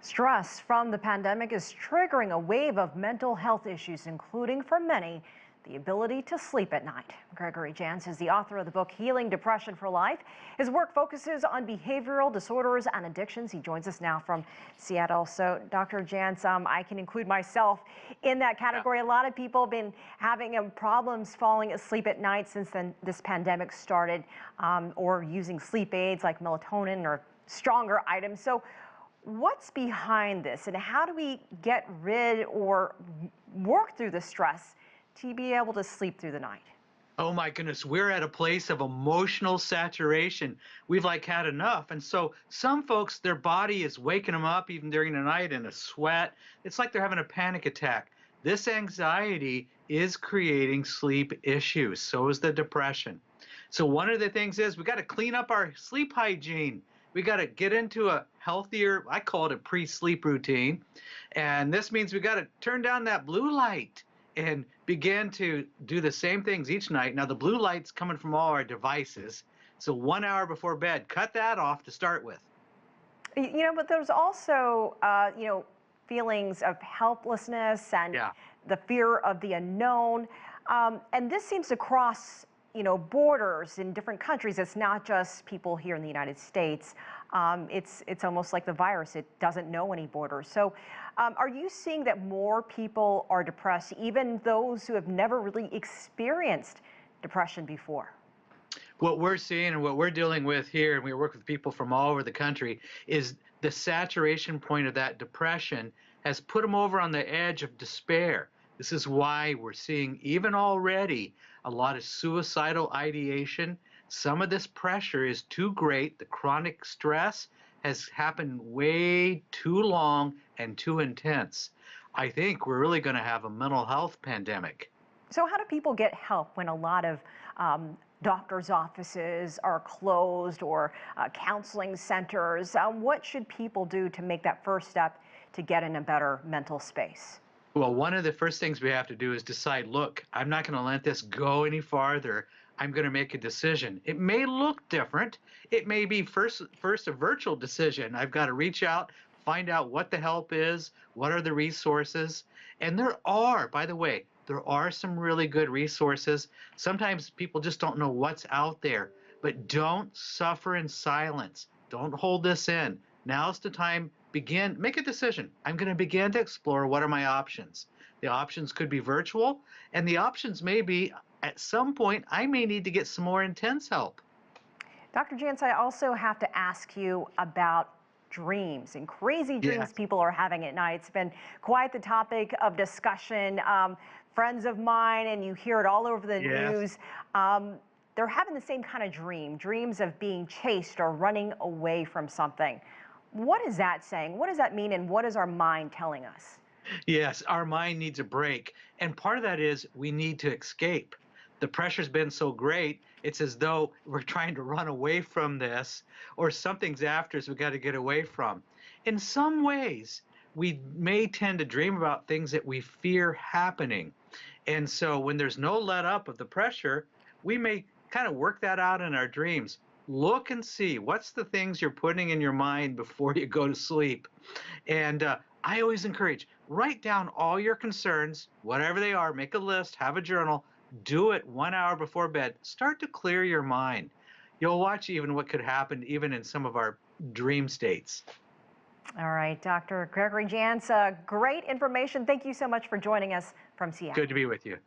Stress from the pandemic is triggering a wave of mental health issues, including for many, the ability to sleep at night. Gregory Jantz is the author of the book Healing Depression for Life. His work focuses on behavioral disorders and addictions. He joins us now from Seattle. So, Dr. Jantz, I can include myself in that category. A lot of people have been having problems falling asleep at night since this pandemic started, or using sleep aids like melatonin or stronger items. So, what's behind this, and how do we get rid or work through the stress to be able to sleep through the night? Oh my goodness, we're at a place of emotional saturation. We've had enough. And so some folks, their body is waking them up even during the night in a sweat. It's like they're having a panic attack. This anxiety is creating sleep issues. So is the depression. So one of the things is we got to clean up our sleep hygiene. We got to get into a healthier, I call it a pre-sleep routine. And this means we got to turn down that blue light and begin to do the same things each night. Now, the blue light's coming from all our devices. So 1 hour before bed, cut that off to start with. But there's also, feelings of helplessness and the fear of the unknown. And this seems to cross borders in different countries. It's not just people here in the United States. It's almost like the virus. It doesn't know any borders. So are you seeing that more people are depressed, even those who have never really experienced depression before? What we're seeing and what we're dealing with here, and we work with people from all over the country, is the saturation point of that depression has put them over on the edge of despair. This is why we're seeing even already a lot of suicidal ideation. Some of this pressure is too great. The chronic stress has happened way too long and too intense. I think we're really going to have a mental health pandemic. So how do people get help when a lot of doctors' offices are closed, or counseling centers? What should people do to make that first step to get in a better mental space? Well, one of the first things we have to do is decide, look, I'm not going to let this go any farther. I'm going to make a decision. It may look different. It may be first a virtual decision. I've got to reach out, find out what the help is, what are the resources. And there are, by the way, there are some really good resources. Sometimes people just don't know what's out there. But don't suffer in silence. Don't hold this in. Now's the time. Make a decision. I'm going to begin to explore what are my options. The options could be virtual, and the options may be at some point I may need to get some more intense help. Dr. Jantz, I also have to ask you about dreams and crazy dreams people are having at night. It's been quite the topic of discussion. Friends of mine, and you hear it all over the news, they're having the same kind of dreams of being chased or running away from something. What is that saying? What does that mean, and what is our mind telling us? Yes, our mind needs a break. And part of that is we need to escape. The pressure's been so great, it's as though we're trying to run away from this, or something's after us we've got to get away from. In some ways, we may tend to dream about things that we fear happening. And so when there's no let up of the pressure, we may kind of work that out in our dreams. Look and see what's the things you're putting in your mind before you go to sleep. And I always encourage, write down all your concerns, whatever they are, make a list, have a journal, do it 1 hour before bed. Start to clear your mind. You'll watch even what could happen even in some of our dream states. All right, Dr. Gregory Jantz, great information. Thank you so much for joining us from Seattle. Good to be with you.